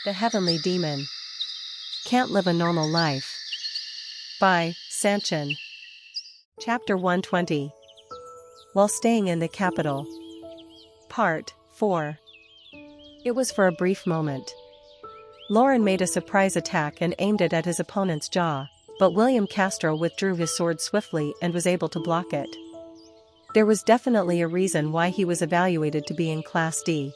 The Heavenly Demon. Can't Live a Normal Life. By Sanchin. Chapter 120. While Staying in the Capital. Part 4. It was for a brief moment. Lauren made a surprise attack and aimed it at his opponent's jaw, but William Castro withdrew his sword swiftly and was able to block it. There was definitely a reason why he was evaluated to be in Class D.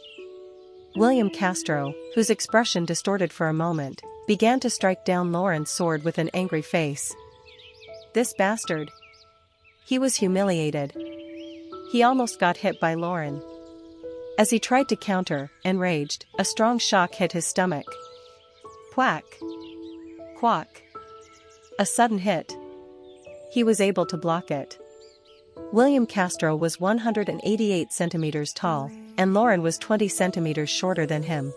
William Castro, whose expression distorted for a moment, began to strike down Lauren's sword with an angry face. This bastard. He was humiliated. He almost got hit by Lauren. As he tried to counter, enraged, a strong shock hit his stomach. Quack. Quack. A sudden hit. He was able to block it. William Castro was 188 centimeters tall, and Lauren was 20 centimeters shorter than him.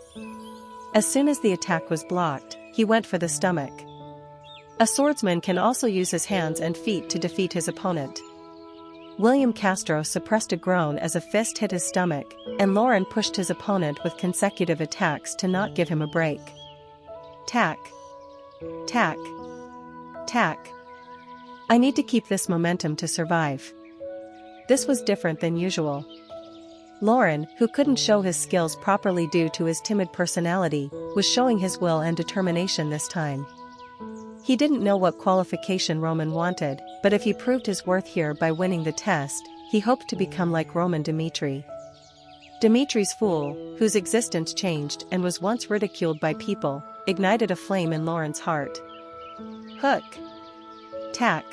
As soon as the attack was blocked, he went for the stomach. A swordsman can also use his hands and feet to defeat his opponent. William Castro suppressed a groan as a fist hit his stomach, and Lauren pushed his opponent with consecutive attacks to not give him a break. Tack. Tack. Tack. I need to keep this momentum to survive. This was different than usual. Lauren, who couldn't show his skills properly due to his timid personality, was showing his will and determination this time. He didn't know what qualification Roman wanted, but if he proved his worth here by winning the test, he hoped to become like Roman Dmitri. Dmitri's fool, whose existence changed and was once ridiculed by people, ignited a flame in Lauren's heart. Hook. Tack.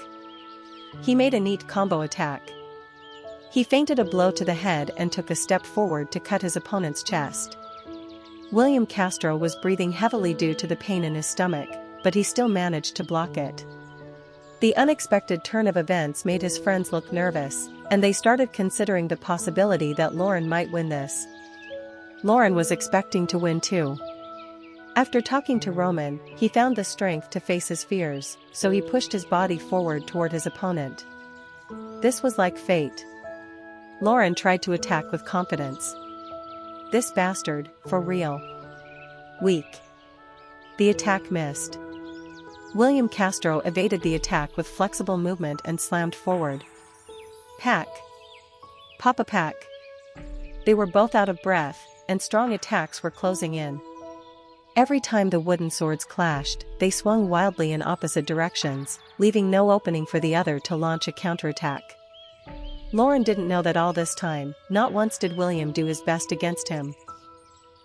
He made a neat combo attack. He feinted a blow to the head and took a step forward to cut his opponent's chest. William Castro was breathing heavily due to the pain in his stomach, but he still managed to block it. The unexpected turn of events made his friends look nervous, and they started considering the possibility that Lauren might win this. Lauren was expecting to win too. After talking to Roman, he found the strength to face his fears, so he pushed his body forward toward his opponent. This was like fate. Lauren tried to attack with confidence. This bastard, for real. Weak. The attack missed. William Castro evaded the attack with flexible movement and slammed forward. Pack. Papa pack. They were both out of breath, and strong attacks were closing in. Every time the wooden swords clashed, they swung wildly in opposite directions, leaving no opening for the other to launch a counterattack. Lauren didn't know that all this time, not once did William do his best against him.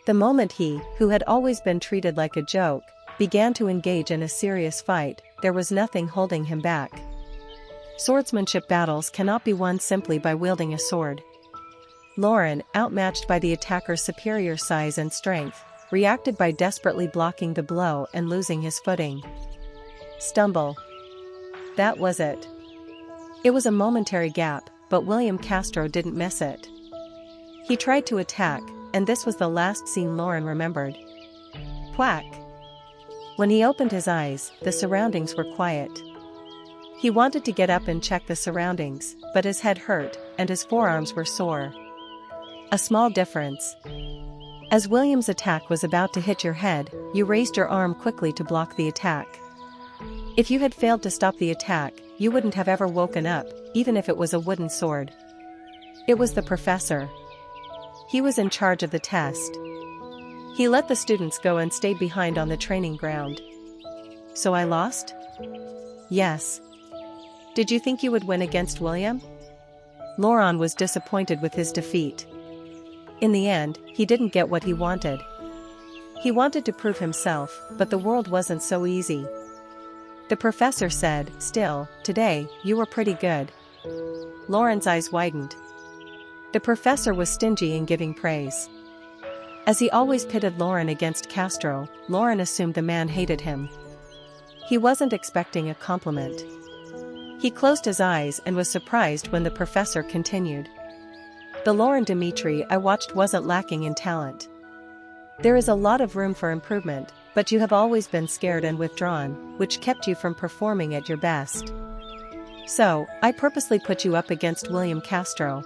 The moment he, who had always been treated like a joke, began to engage in a serious fight, there was nothing holding him back. Swordsmanship battles cannot be won simply by wielding a sword. Lauren, outmatched by the attacker's superior size and strength, reacted by desperately blocking the blow and losing his footing. Stumble. That was it. It was a momentary gap, but William Castro didn't miss it. He tried to attack, and this was the last scene Lauren remembered. Whack! When he opened his eyes, the surroundings were quiet. He wanted to get up and check the surroundings, but his head hurt, and his forearms were sore. A small difference. As William's attack was about to hit your head, you raised your arm quickly to block the attack. If you had failed to stop the attack, you wouldn't have ever woken up, even if it was a wooden sword. It was the professor. He was in charge of the test. He let the students go and stayed behind on the training ground. So I lost? Yes. Did you think you would win against William? Lauren was disappointed with his defeat. In the end, he didn't get what he wanted. He wanted to prove himself, but the world wasn't so easy. The professor said, "Still, today, you were pretty good." Lauren's eyes widened. The professor was stingy in giving praise. As he always pitted Lauren against Castro, Lauren assumed the man hated him. He wasn't expecting a compliment. He closed his eyes and was surprised when the professor continued. The Lauren Dmitri I watched wasn't lacking in talent. There is a lot of room for improvement, but you have always been scared and withdrawn, which kept you from performing at your best. So, I purposely put you up against William Castro.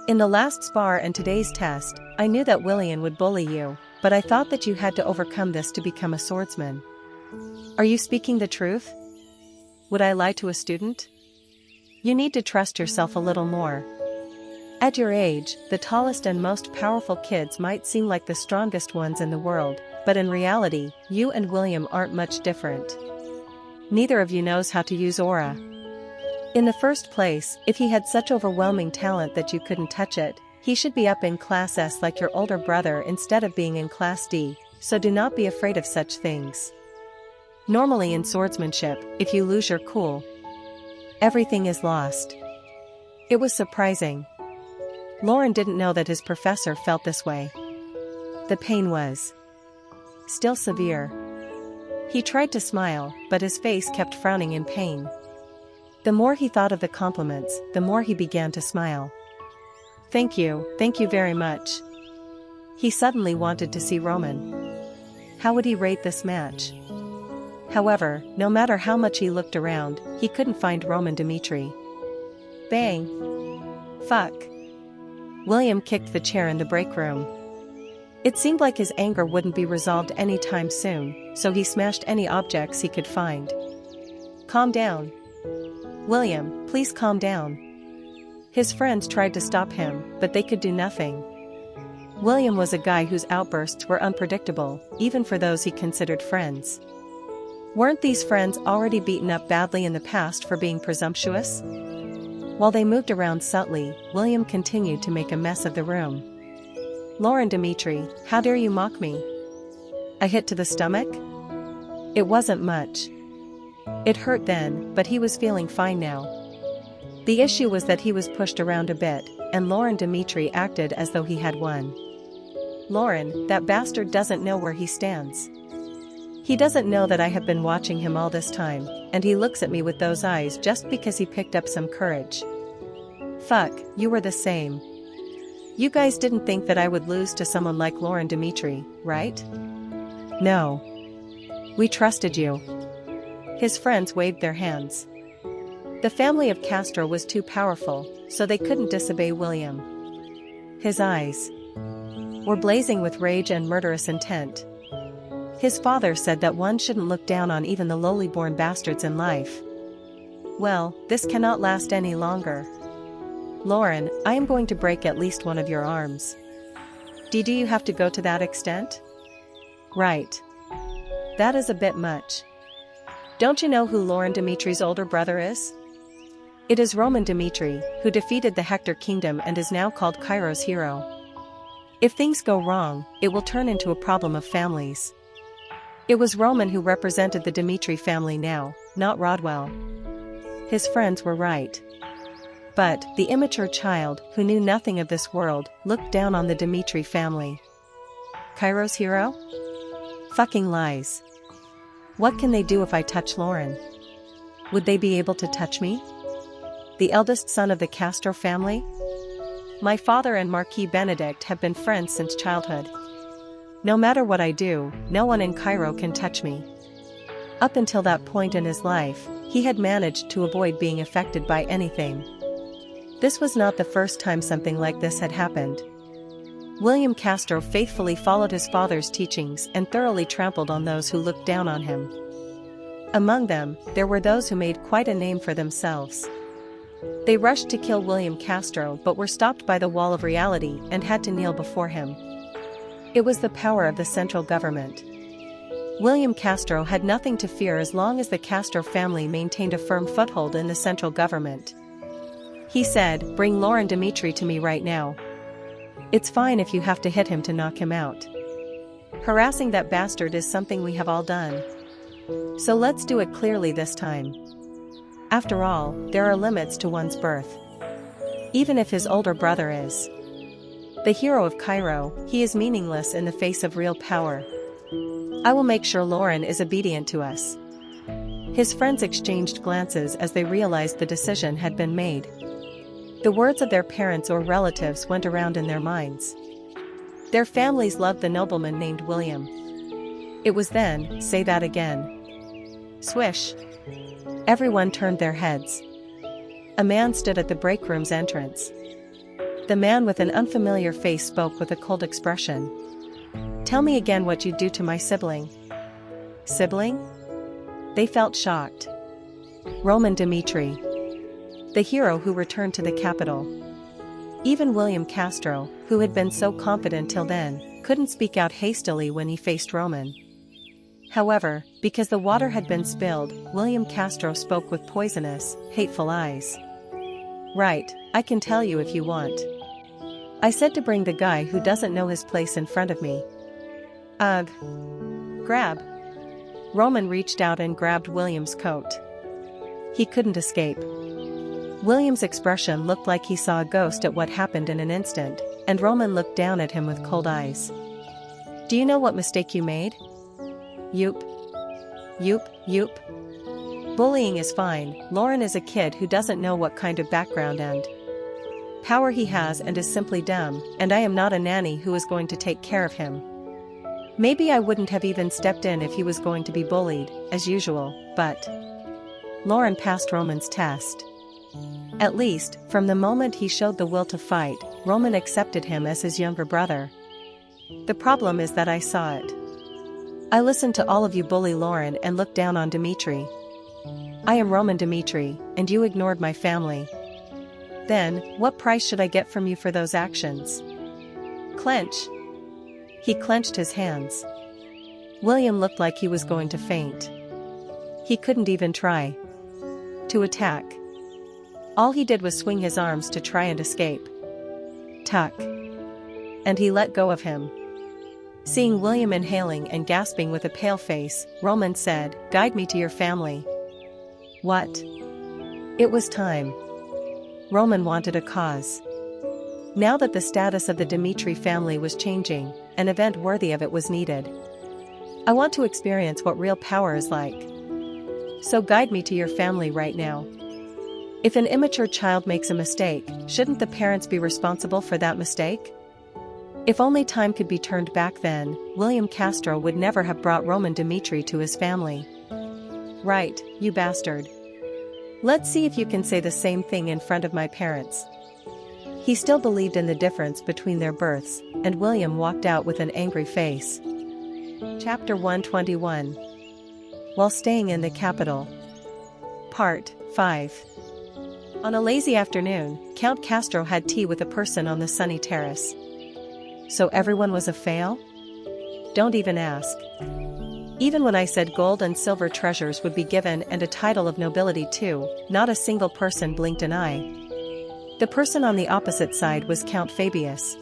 In the last spar and today's test, I knew that William would bully you, but I thought that you had to overcome this to become a swordsman. Are you speaking the truth? Would I lie to a student? You need to trust yourself a little more. At your age, the tallest and most powerful kids might seem like the strongest ones in the world, but in reality, you and William aren't much different. Neither of you knows how to use aura. In the first place, if he had such overwhelming talent that you couldn't touch it, he should be up in Class S like your older brother instead of being in Class D, so do not be afraid of such things. Normally in swordsmanship, if you lose your cool, everything is lost. It was surprising. Lauren didn't know that his professor felt this way. The pain was still severe. He tried to smile, but his face kept frowning in pain. The more he thought of the compliments, the more he began to smile. Thank you very much. He suddenly wanted to see Roman. How would he rate this match? However, no matter how much he looked around, he couldn't find Roman Dmitri. Bang! Fuck! William kicked the chair in the break room. It seemed like his anger wouldn't be resolved anytime soon, so he smashed any objects he could find. Calm down. William, please calm down. His friends tried to stop him, but they could do nothing. William was a guy whose outbursts were unpredictable, even for those he considered friends. Weren't these friends already beaten up badly in the past for being presumptuous? While they moved around subtly, William continued to make a mess of the room. Lauren Dmitri, how dare you mock me? A hit to the stomach? It wasn't much. It hurt then, but he was feeling fine now. The issue was that he was pushed around a bit, and Lauren Dmitri acted as though he had won. Lauren, that bastard doesn't know where he stands. He doesn't know that I have been watching him all this time, and he looks at me with those eyes just because he picked up some courage. Fuck, you were the same. You guys didn't think that I would lose to someone like Lauren Dmitri, right? No. We trusted you. His friends waved their hands. The family of Castro was too powerful, so they couldn't disobey William. His eyes were blazing with rage and murderous intent. His father said that one shouldn't look down on even the lowly-born bastards in life. Well, this cannot last any longer. Lauren, I am going to break at least one of your arms. Do you have to go to that extent? Right. That is a bit much. Don't you know who Lauren Dmitri's older brother is? It is Roman Dmitri, who defeated the Hector kingdom and is now called Cairo's hero. If things go wrong, it will turn into a problem of families. It was Roman who represented the Dmitri family now, not Rodwell. His friends were right. But, the immature child, who knew nothing of this world, looked down on the Dmitri family. Cairo's hero? Fucking lies. What can they do if I touch Lauren? Would they be able to touch me? The eldest son of the Castro family? My father and Marquis Benedict have been friends since childhood. No matter what I do, no one in Cairo can touch me. Up until that point in his life, he had managed to avoid being affected by anything. This was not the first time something like this had happened. William Castro faithfully followed his father's teachings and thoroughly trampled on those who looked down on him. Among them, there were those who made quite a name for themselves. They rushed to kill William Castro but were stopped by the wall of reality and had to kneel before him. It was the power of the central government. William Castro had nothing to fear as long as the Castro family maintained a firm foothold in the central government. He said, "Bring Lauren Dmitri to me right now. It's fine if you have to hit him to knock him out. Harassing that bastard is something we have all done. So let's do it clearly this time. After all, there are limits to one's birth. Even if his older brother is the hero of Cairo, he is meaningless in the face of real power. I will make sure Lauren is obedient to us." His friends exchanged glances as they realized the decision had been made. The words of their parents or relatives went around in their minds. Their families loved the nobleman named William. It was then, say that again. Swish. Everyone turned their heads. A man stood at the break room's entrance. The man with an unfamiliar face spoke with a cold expression. Tell me again what you'd do to my sibling. Sibling? They felt shocked. Roman Dmitri. The hero who returned to the capital. Even William Castro, who had been so confident till then, couldn't speak out hastily when he faced Roman. However, because the water had been spilled, William Castro spoke with poisonous, hateful eyes. Right, I can tell you if you want. I said to bring the guy who doesn't know his place in front of me. Ugh. Grab. Roman reached out and grabbed William's coat. He couldn't escape. William's expression looked like he saw a ghost at what happened in an instant, and Roman looked down at him with cold eyes. Do you know what mistake you made? Yoop. Yoop, yoop. Bullying is fine. Lauren is a kid who doesn't know what kind of background and power he has and is simply dumb, and I am not a nanny who is going to take care of him. Maybe I wouldn't have even stepped in if he was going to be bullied, as usual, but Lauren passed Roman's test. At least, from the moment he showed the will to fight, Roman accepted him as his younger brother. The problem is that I saw it. I listened to all of you bully Lauren and looked down on Dmitri. I am Roman Dmitri, and you ignored my family. Then, what price should I get from you for those actions? Clench. He clenched his hands. William looked like he was going to faint. He couldn't even try to attack. All he did was swing his arms to try and escape. Tuck. And he let go of him. Seeing William inhaling and gasping with a pale face, Roman said, "Guide me to your family." What? It was time. Roman wanted a cause. Now that the status of the Dmitri family was changing, an event worthy of it was needed. I want to experience what real power is like. So guide me to your family right now. If an immature child makes a mistake, shouldn't the parents be responsible for that mistake? If only time could be turned back then, William Castro would never have brought Roman Dmitri to his family. Right, you bastard. Let's see if you can say the same thing in front of my parents. He still believed in the difference between their births, and William walked out with an angry face. Chapter 121. While staying in the capital. Part 5. On a lazy afternoon, Count Castro had tea with a person on the sunny terrace. So everyone was a fail? Don't even ask. Even when I said gold and silver treasures would be given and a title of nobility too, not a single person blinked an eye. The person on the opposite side was Count Fabius.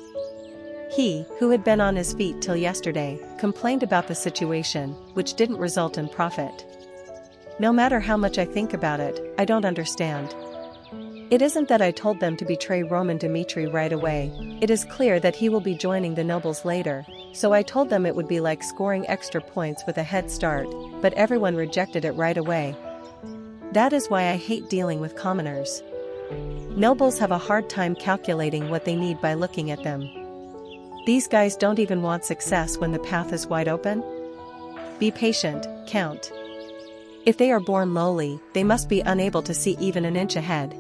He, who had been on his feet till yesterday, complained about the situation, which didn't result in profit. No matter how much I think about it, I don't understand. It isn't that I told them to betray Roman Dmitri right away. It is clear that he will be joining the nobles later, so I told them it would be like scoring extra points with a head start, but everyone rejected it right away. That is why I hate dealing with commoners. Nobles have a hard time calculating what they need by looking at them. These guys don't even want success when the path is wide open. Be patient, Count. If they are born lowly, they must be unable to see even an inch ahead.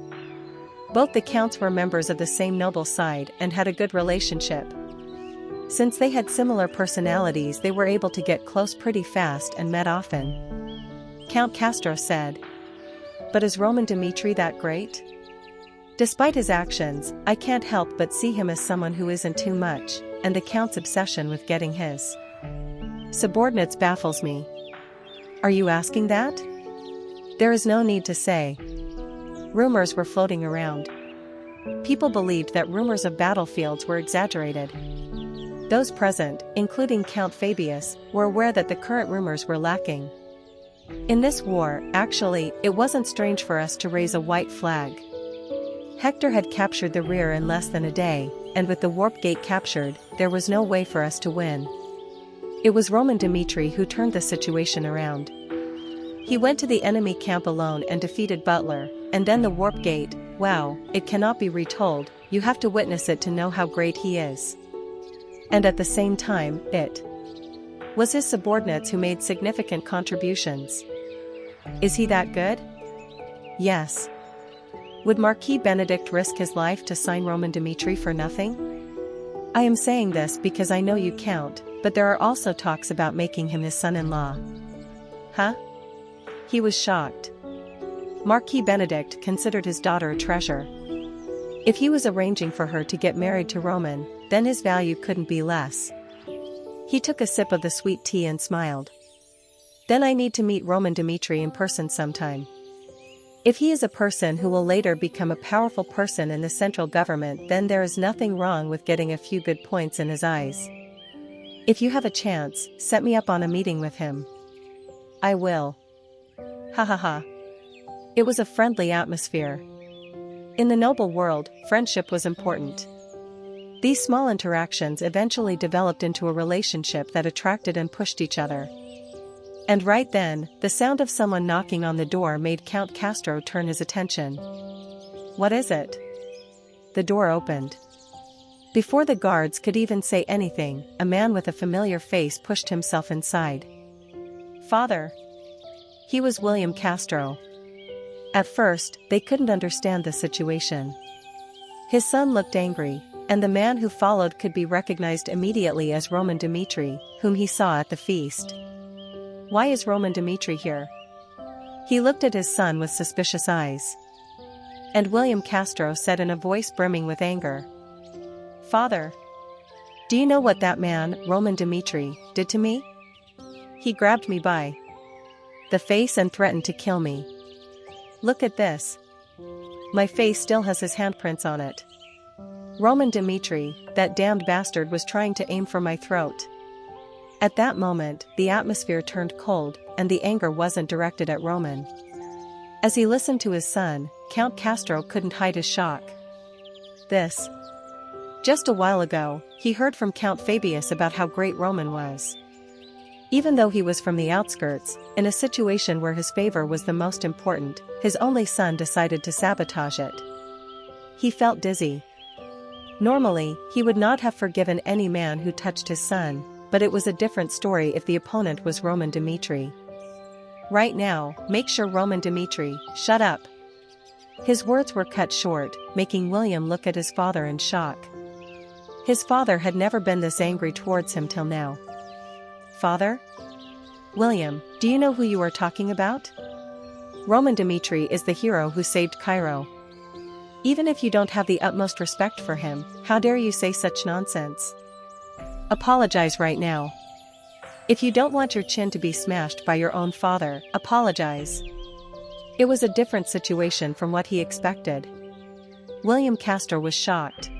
Both the counts were members of the same noble side and had a good relationship. Since they had similar personalities, they were able to get close pretty fast and met often. Count Castro said. But is Roman Dmitri that great? Despite his actions, I can't help but see him as someone who isn't too much, and the Count's obsession with getting his subordinates baffles me. Are you asking that? There is no need to say. Rumors were floating around. People believed that rumors of battlefields were exaggerated. Those present, including Count Fabius, were aware that the current rumors were lacking. In this war, actually, it wasn't strange for us to raise a white flag. Hector had captured the rear in less than a day, and with the warp gate captured, there was no way for us to win. It was Roman Dmitri who turned the situation around. He went to the enemy camp alone and defeated Butler, and then the warp gate. Wow, it cannot be retold, you have to witness it to know how great he is. And at the same time, it was his subordinates who made significant contributions. Is he that good? Yes. Would Marquis Benedict risk his life to sign Roman Dmitri for nothing? I am saying this because I know you count, but there are also talks about making him his son-in-law. Huh? He was shocked. Marquis Benedict considered his daughter a treasure. If he was arranging for her to get married to Roman, then his value couldn't be less. He took a sip of the sweet tea and smiled. Then I need to meet Roman Dmitri in person sometime. If he is a person who will later become a powerful person in the central government, then there is nothing wrong with getting a few good points in his eyes. If you have a chance, set me up on a meeting with him. I will. Ha ha ha. It was a friendly atmosphere. In the noble world, friendship was important. These small interactions eventually developed into a relationship that attracted and pushed each other. And right then, the sound of someone knocking on the door made Count Castro turn his attention. What is it? The door opened. Before the guards could even say anything, a man with a familiar face pushed himself inside. Father. He was William Castro. At first, they couldn't understand the situation. His son looked angry, and the man who followed could be recognized immediately as Roman Dmitri, whom he saw at the feast. Why is Roman Dmitri here? He looked at his son with suspicious eyes. And William Castro said in a voice brimming with anger. Father. Do you know what that man, Roman Dmitri, did to me? He grabbed me by the face and threatened to kill me. Look at this. My face still has his handprints on it. Roman Dmitri, that damned bastard, was trying to aim for my throat. At that moment, the atmosphere turned cold, and the anger wasn't directed at Roman. As he listened to his son, Count Castro couldn't hide his shock. This. Just a while ago, he heard from Count Fabius about how great Roman was. Even though he was from the outskirts, in a situation where his favor was the most important, his only son decided to sabotage it. He felt dizzy. Normally, he would not have forgiven any man who touched his son, but it was a different story if the opponent was Roman Dmitri. Right now, make sure Roman Dmitri, shut up. His words were cut short, making William look at his father in shock. His father had never been this angry towards him till now. Father? William, do you know who you are talking about? Roman Dmitri is the hero who saved Cairo. Even if you don't have the utmost respect for him, how dare you say such nonsense? Apologize right now. If you don't want your chin to be smashed by your own father, apologize. It was a different situation from what he expected. William Castro was shocked.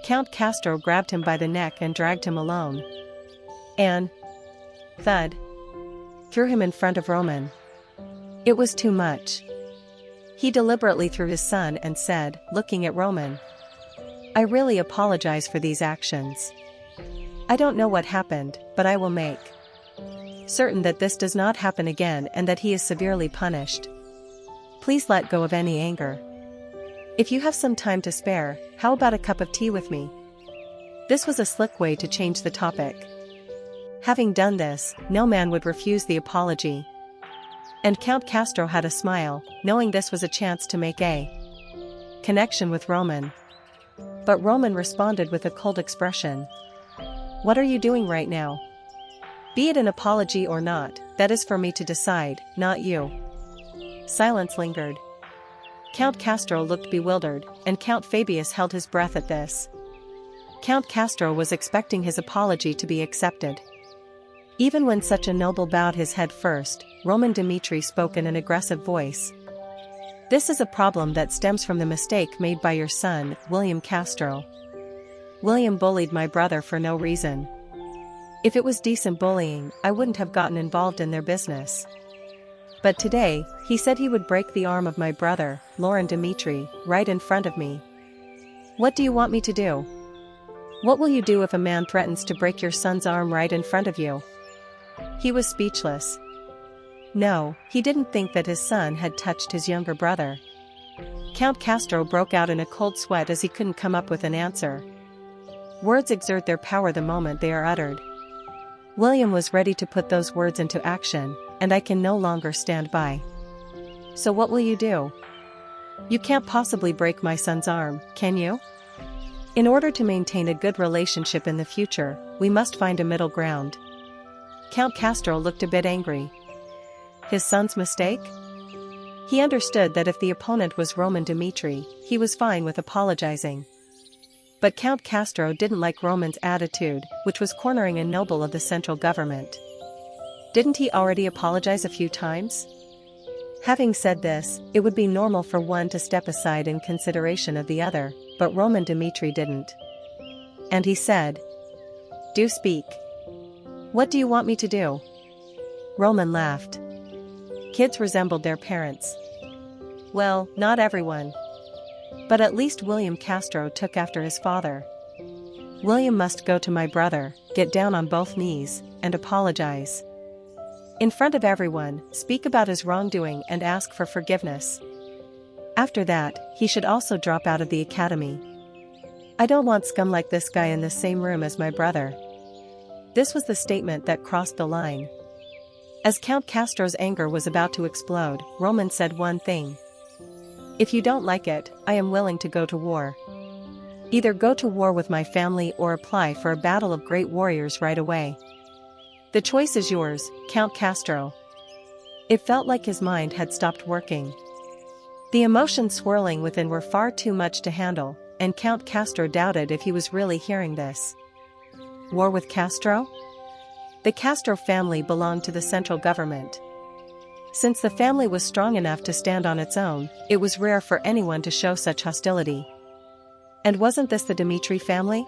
Count Castro grabbed him by the neck and dragged him alone. And thud. Threw him in front of Roman. It was too much. He deliberately threw his son and said, looking at Roman, I really apologize for these actions. I don't know what happened, but I will make certain that this does not happen again and that he is severely punished. Please let go of any anger. If you have some time to spare, how about a cup of tea with me? This was a slick way to change the topic. Having done this, no man would refuse the apology. And Count Castro had a smile, knowing this was a chance to make a connection with Roman. But Roman responded with a cold expression. What are you doing right now? Be it an apology or not, that is for me to decide, not you. Silence lingered. Count Castro looked bewildered, and Count Fabius held his breath at this. Count Castro was expecting his apology to be accepted. Even when such a noble bowed his head first, Roman Dmitri spoke in an aggressive voice. This is a problem that stems from the mistake made by your son, William Castro. William bullied my brother for no reason. If it was decent bullying, I wouldn't have gotten involved in their business. But today, he said he would break the arm of my brother, Lauren Dmitri, right in front of me. What do you want me to do? What will you do if a man threatens to break your son's arm right in front of you? He was speechless. No, he didn't think that his son had touched his younger brother. Count Castro broke out in a cold sweat as he couldn't come up with an answer. Words exert their power the moment they are uttered. William was ready to put those words into action, and I can no longer stand by. So what will you do? You can't possibly break my son's arm, can you? In order to maintain a good relationship in the future, we must find a middle ground. Count Castro looked a bit angry. His son's mistake? He understood that if the opponent was Roman Dmitri, he was fine with apologizing. But Count Castro didn't like Roman's attitude, which was cornering a noble of the central government. Didn't he already apologize a few times? Having said this, it would be normal for one to step aside in consideration of the other, but Roman Dmitri didn't. And he said, "Do speak. What do you want me to do?" Roman laughed. Kids resembled their parents. Well, not everyone. But at least William Castro took after his father. William must go to my brother, get down on both knees, and apologize. In front of everyone, speak about his wrongdoing and ask for forgiveness. After that, he should also drop out of the academy. I don't want scum like this guy in the same room as my brother. This was the statement that crossed the line. As Count Castro's anger was about to explode, Roman said one thing. If you don't like it, I am willing to go to war. Either go to war with my family or apply for a battle of great warriors right away. The choice is yours, Count Castro. It felt like his mind had stopped working. The emotions swirling within were far too much to handle, and Count Castro doubted if he was really hearing this. War with Castro? The Castro family belonged to the central government. Since the family was strong enough to stand on its own, it was rare for anyone to show such hostility. And wasn't this the Dmitri family?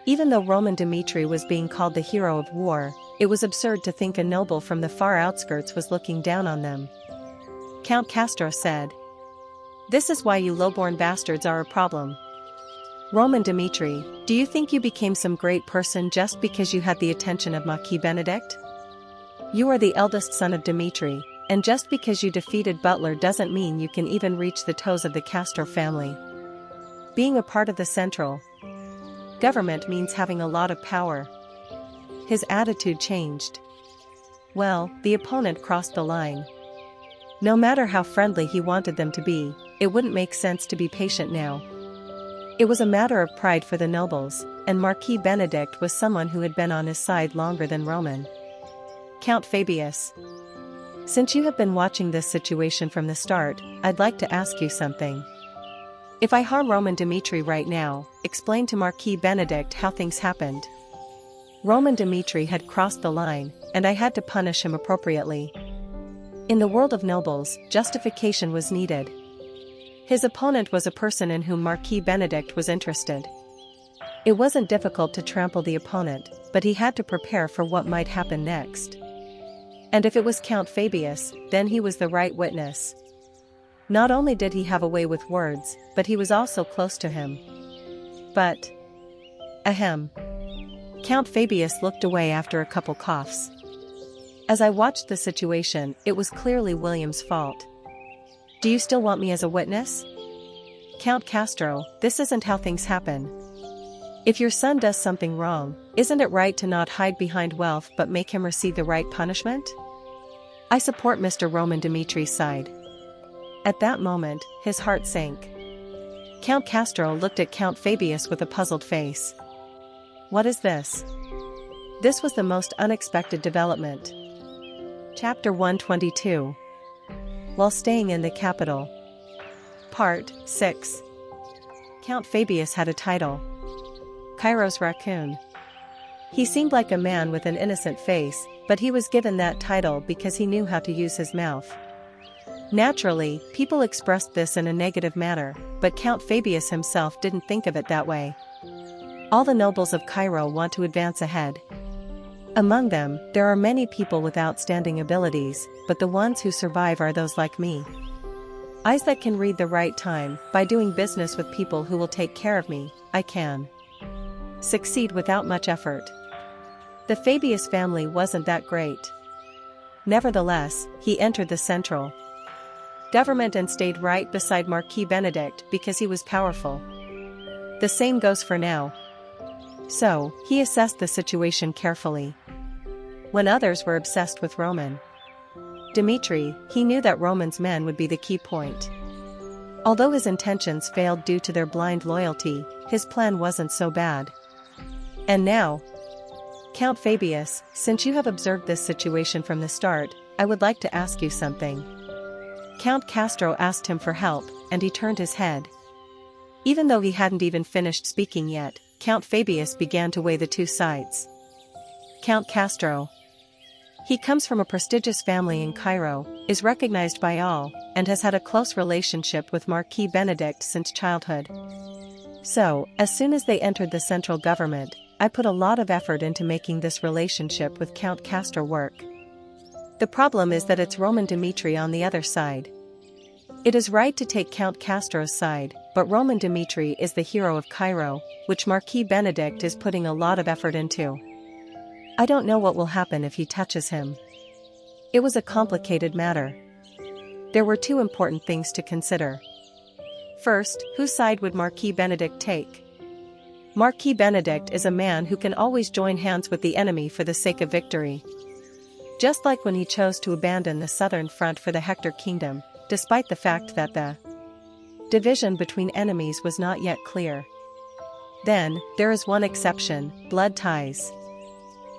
Even though Roman Dmitri was being called the hero of war, it was absurd to think a noble from the far outskirts was looking down on them. Count Castro said, "This is why you lowborn bastards are a problem. Roman Dmitri, do you think you became some great person just because you had the attention of Marquis Benedict? You are the eldest son of Dmitri, and just because you defeated Butler doesn't mean you can even reach the toes of the Castro family. Being a part of the central government means having a lot of power." His attitude changed. Well, the opponent crossed the line. No matter how friendly he wanted them to be, it wouldn't make sense to be patient now. It was a matter of pride for the nobles, and Marquis Benedict was someone who had been on his side longer than Roman. Count Fabius. Since you have been watching this situation from the start, I'd like to ask you something. If I harm Roman Dmitri right now, explain to Marquis Benedict how things happened. Roman Dmitri had crossed the line, and I had to punish him appropriately. In the world of nobles, justification was needed. His opponent was a person in whom Marquis Benedict was interested. It wasn't difficult to trample the opponent, but he had to prepare for what might happen next. And if it was Count Fabius, then he was the right witness. Not only did he have a way with words, but he was also close to him. But... ahem. Count Fabius looked away after a couple coughs. As I watched the situation, it was clearly William's fault. Do you still want me as a witness? Count Castro, this isn't how things happen. If your son does something wrong, isn't it right to not hide behind wealth but make him receive the right punishment? I support Mr. Roman Dmitri's side. At that moment, his heart sank. Count Castro looked at Count Fabius with a puzzled face. What is this? This was the most unexpected development. Chapter 122. While staying in the capital. Part 6. Count Fabius had a title. Cairo's Raccoon. He seemed like a man with an innocent face, but he was given that title because he knew how to use his mouth. Naturally, people expressed this in a negative manner, but Count Fabius himself didn't think of it that way. All the nobles of Cairo want to advance ahead. Among them, there are many people with outstanding abilities, but the ones who survive are those like me. Eyes that can read the right time. By doing business with people who will take care of me, I can succeed without much effort. The Fabius family wasn't that great. Nevertheless, he entered the central government and stayed right beside Marquis Benedict because he was powerful. The same goes for now. So, he assessed the situation carefully. When others were obsessed with Roman Dmitri, he knew that Roman's men would be the key point. Although his intentions failed due to their blind loyalty, his plan wasn't so bad. And now, Count Fabius, since you have observed this situation from the start, I would like to ask you something. Count Castro asked him for help, and he turned his head. Even though he hadn't even finished speaking yet, Count Fabius began to weigh the two sides. Count Castro. He comes from a prestigious family in Cairo, is recognized by all, and has had a close relationship with Marquis Benedict since childhood. So, as soon as they entered the central government, I put a lot of effort into making this relationship with Count Castro work. The problem is that it's Roman Dmitri on the other side. It is right to take Count Castro's side, but Roman Dmitri is the hero of Cairo, which Marquis Benedict is putting a lot of effort into. I don't know what will happen if he touches him. It was a complicated matter. There were two important things to consider. First, whose side would Marquis Benedict take? Marquis Benedict is a man who can always join hands with the enemy for the sake of victory. Just like when he chose to abandon the southern front for the Hector kingdom, despite the fact that the division between enemies was not yet clear. Then, there is one exception: blood ties.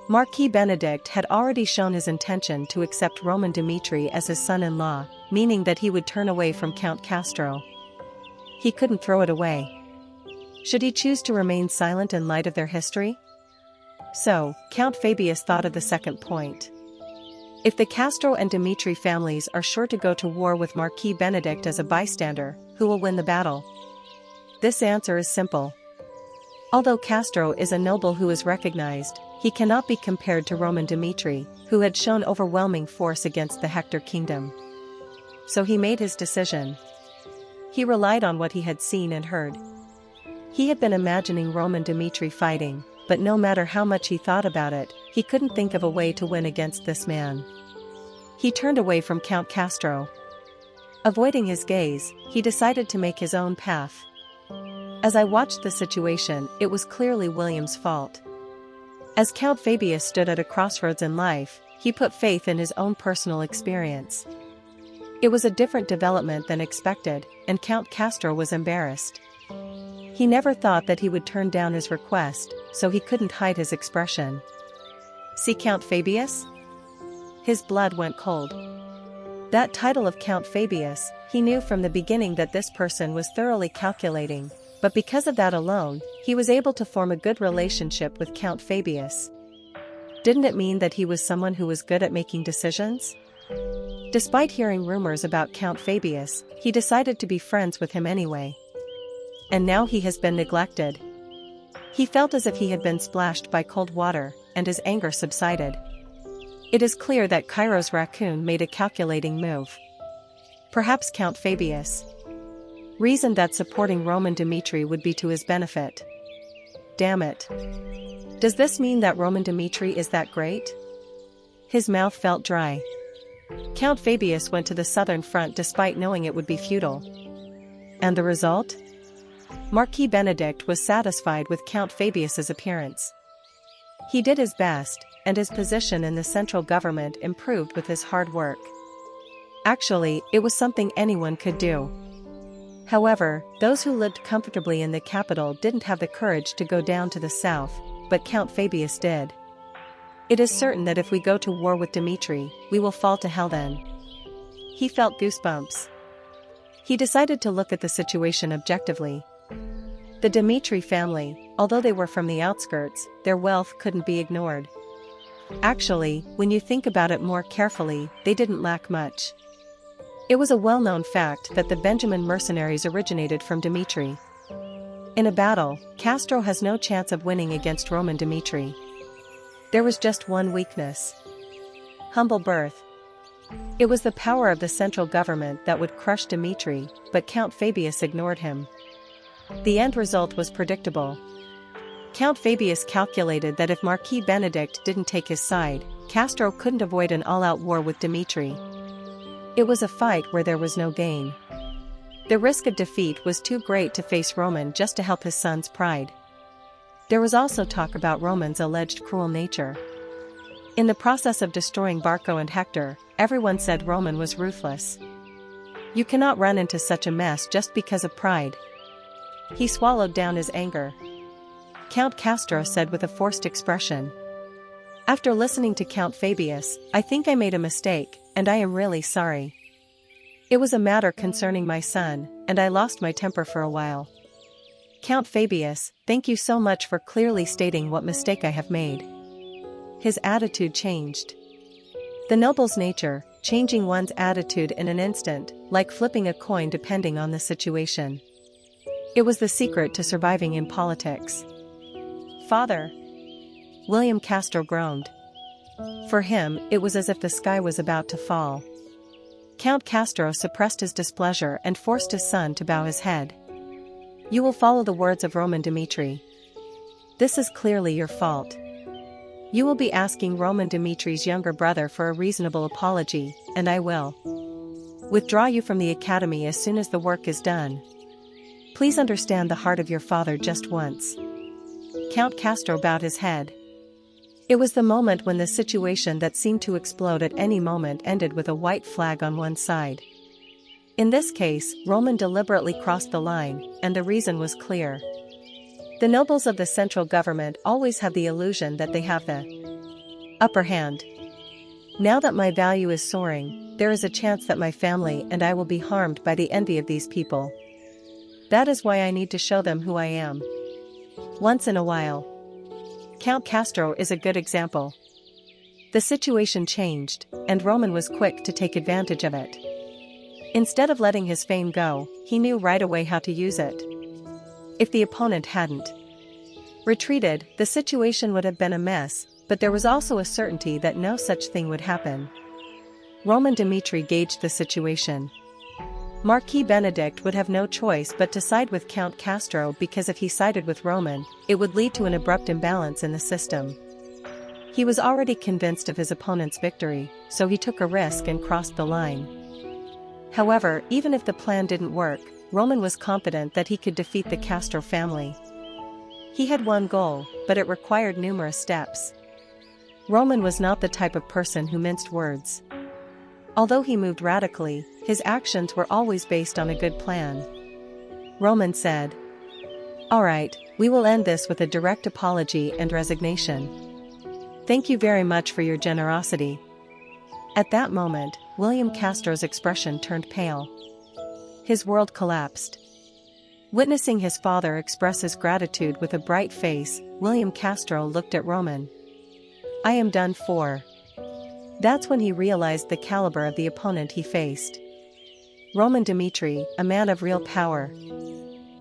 Marquis Benedict had already shown his intention to accept Roman Dmitri as his son-in-law, meaning that he would turn away from Count Castro. He couldn't throw it away. Should he choose to remain silent in light of their history? So, Count Fabius thought of the second point. If the Castro and Dmitri families are sure to go to war with Marquis Benedict as a bystander, who will win the battle? This answer is simple. Although Castro is a noble who is recognized, he cannot be compared to Roman Dmitri, who had shown overwhelming force against the Hector kingdom. So he made his decision. He relied on what he had seen and heard. He had been imagining Roman Dmitri fighting, but no matter how much he thought about it, he couldn't think of a way to win against this man. He turned away from Count Castro. Avoiding his gaze, he decided to make his own path. As I watched the situation, it was clearly William's fault. As Count Fabius stood at a crossroads in life, he put faith in his own personal experience. It was a different development than expected, and Count Castro was embarrassed. He never thought that he would turn down his request, so he couldn't hide his expression. See Count Fabius? His blood went cold. That title of Count Fabius, he knew from the beginning that this person was thoroughly calculating, but because of that alone, he was able to form a good relationship with Count Fabius. Didn't it mean that he was someone who was good at making decisions? Despite hearing rumors about Count Fabius, he decided to be friends with him anyway. And now he has been neglected. He felt as if he had been splashed by cold water, and his anger subsided. It is clear that Cairo's raccoon made a calculating move. Perhaps Count Fabius reasoned that supporting Roman Dmitri would be to his benefit. Damn it. Does this mean that Roman Dmitri is that great? His mouth felt dry. Count Fabius went to the southern front despite knowing it would be futile. And the result? Marquis Benedict was satisfied with Count Fabius's appearance. He did his best, and his position in the central government improved with his hard work. Actually, it was something anyone could do. However, those who lived comfortably in the capital didn't have the courage to go down to the south, but Count Fabius did. It is certain that if we go to war with Dmitri, we will fall to hell then. He felt goosebumps. He decided to look at the situation objectively. The Dmitri family, although they were from the outskirts, their wealth couldn't be ignored. Actually, when you think about it more carefully, they didn't lack much. It was a well-known fact that the Benjamin mercenaries originated from Dmitri. In a battle, Castro has no chance of winning against Roman Dmitri. There was just one weakness. Humble birth. It was the power of the central government that would crush Dmitri, but Count Fabius ignored him. The end result was predictable. Count Fabius calculated that if Marquis Benedict didn't take his side, Castro couldn't avoid an all-out war with Dmitri. It was a fight where there was no gain. The risk of defeat was too great to face Roman just to help his son's pride. There was also talk about Roman's alleged cruel nature. In the process of destroying Barco and Hector, everyone said Roman was ruthless. You cannot run into such a mess just because of pride. He swallowed down his anger. Count Castro said with a forced expression. After listening to Count Fabius, I think I made a mistake, and I am really sorry. It was a matter concerning my son, and I lost my temper for a while. Count Fabius, thank you so much for clearly stating what mistake I have made. His attitude changed. The noble's nature, changing one's attitude in an instant, like flipping a coin depending on the situation. It was the secret to surviving in politics. Father. William Castro groaned. For him, it was as if the sky was about to fall. Count Castro suppressed his displeasure and forced his son to bow his head. You will follow the words of Roman Dmitri. This is clearly your fault. You will be asking Roman Dmitri's younger brother for a reasonable apology, and I will withdraw you from the academy as soon as the work is done. Please understand the heart of your father just once. Count Castro bowed his head. It was the moment when the situation that seemed to explode at any moment ended with a white flag on one side. In this case, Roman deliberately crossed the line, and the reason was clear. The nobles of the central government always have the illusion that they have the upper hand. Now that my value is soaring, there is a chance that my family and I will be harmed by the envy of these people. That is why I need to show them who I am. Once in a while. Count Castro is a good example. The situation changed, and Roman was quick to take advantage of it. Instead of letting his fame go, he knew right away how to use it. If the opponent hadn't retreated, the situation would have been a mess, but there was also a certainty that no such thing would happen. Roman Dmitri gauged the situation. Marquis Benedict would have no choice but to side with Count Castro because if he sided with Roman, it would lead to an abrupt imbalance in the system. He was already convinced of his opponent's victory, so he took a risk and crossed the line. However, even if the plan didn't work, Roman was confident that he could defeat the Castro family. He had one goal, but it required numerous steps. Roman was not the type of person who minced words. Although he moved radically, his actions were always based on a good plan. Roman said, "All right, we will end this with a direct apology and resignation. Thank you very much for your generosity." At that moment, William Castro's expression turned pale. His world collapsed. Witnessing his father express his gratitude with a bright face, William Castro looked at Roman. "I am done for." That's when he realized the caliber of the opponent he faced. Roman Dmitri, a man of real power.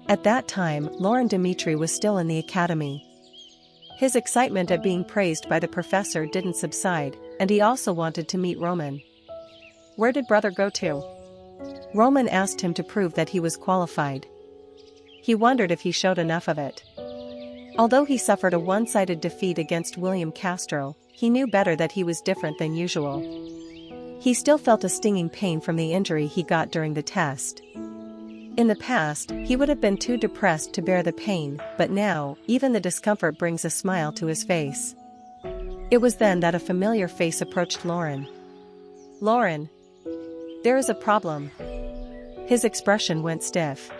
At that time, Laurent Dmitri was still in the academy. His excitement at being praised by the professor didn't subside, and he also wanted to meet Roman. Where did brother go to? Roman asked him to prove that he was qualified. He wondered if he showed enough of it. Although he suffered a one-sided defeat against William Castro, he knew better that he was different than usual. He still felt a stinging pain from the injury he got during the test. In the past, he would have been too depressed to bear the pain, but now, even the discomfort brings a smile to his face. It was then that a familiar face approached Lauren. "Lauren, there is a problem." His expression went stiff.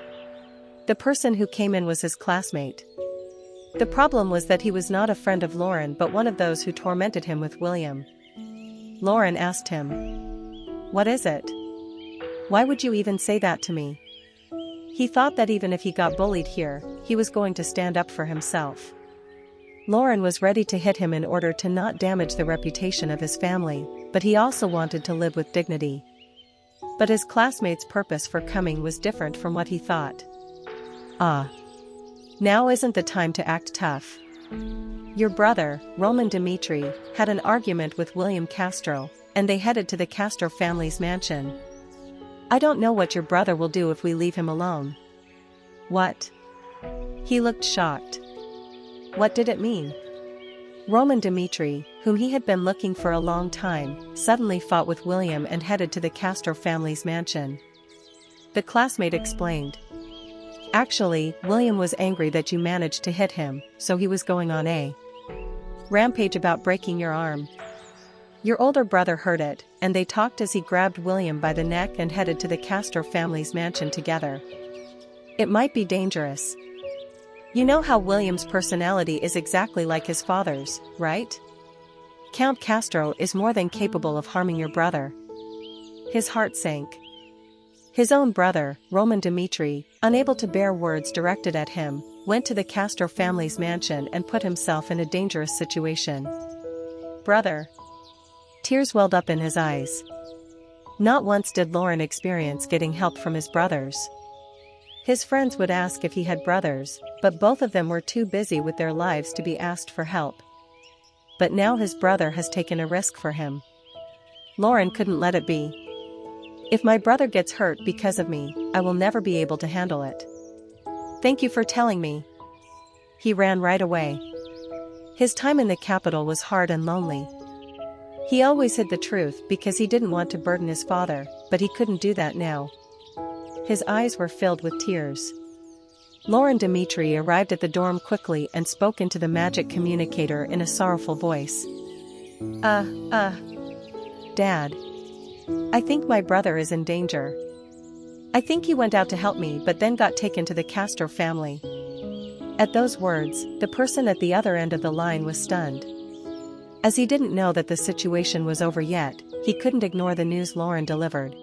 The person who came in was his classmate. The problem was that he was not a friend of Lauren but one of those who tormented him with William. Lauren asked him, "What is it? Why would you even say that to me?" He thought that even if he got bullied here, he was going to stand up for himself. Lauren was ready to hit him in order to not damage the reputation of his family, but he also wanted to live with dignity. But his classmate's purpose for coming was different from what he thought. Now isn't the time to act tough. Your brother, Roman Dmitri, had an argument with William Castro, and they headed to the Castro family's mansion. I don't know what your brother will do if we leave him alone. What? He looked shocked. What did it mean? Roman Dmitri, whom he had been looking for a long time, suddenly fought with William and headed to the Castro family's mansion. The classmate explained. Actually, William was angry that you managed to hit him, so he was going on a rampage about breaking your arm. Your older brother heard it, and they talked as he grabbed William by the neck and headed to the Castro family's mansion together. It might be dangerous. You know how William's personality is exactly like his father's, right? Count Castro is more than capable of harming your brother. His heart sank. His own brother, Roman Dmitri, unable to bear words directed at him, went to the Castro family's mansion and put himself in a dangerous situation. Brother. Tears welled up in his eyes. Not once did Lauren experience getting help from his brothers. His friends would ask if he had brothers, but both of them were too busy with their lives to be asked for help. But now his brother has taken a risk for him. Lauren couldn't let it be. If my brother gets hurt because of me, I will never be able to handle it. Thank you for telling me. He ran right away. His time in the capital was hard and lonely. He always hid the truth because he didn't want to burden his father, but he couldn't do that now. His eyes were filled with tears. Lauren Dmitri arrived at the dorm quickly and spoke into the magic communicator in a sorrowful voice. Dad. I think my brother is in danger. I think he went out to help me but then got taken to the Castro family. At those words, the person at the other end of the line was stunned. As he didn't know that the situation was over yet, he couldn't ignore the news Lauren delivered.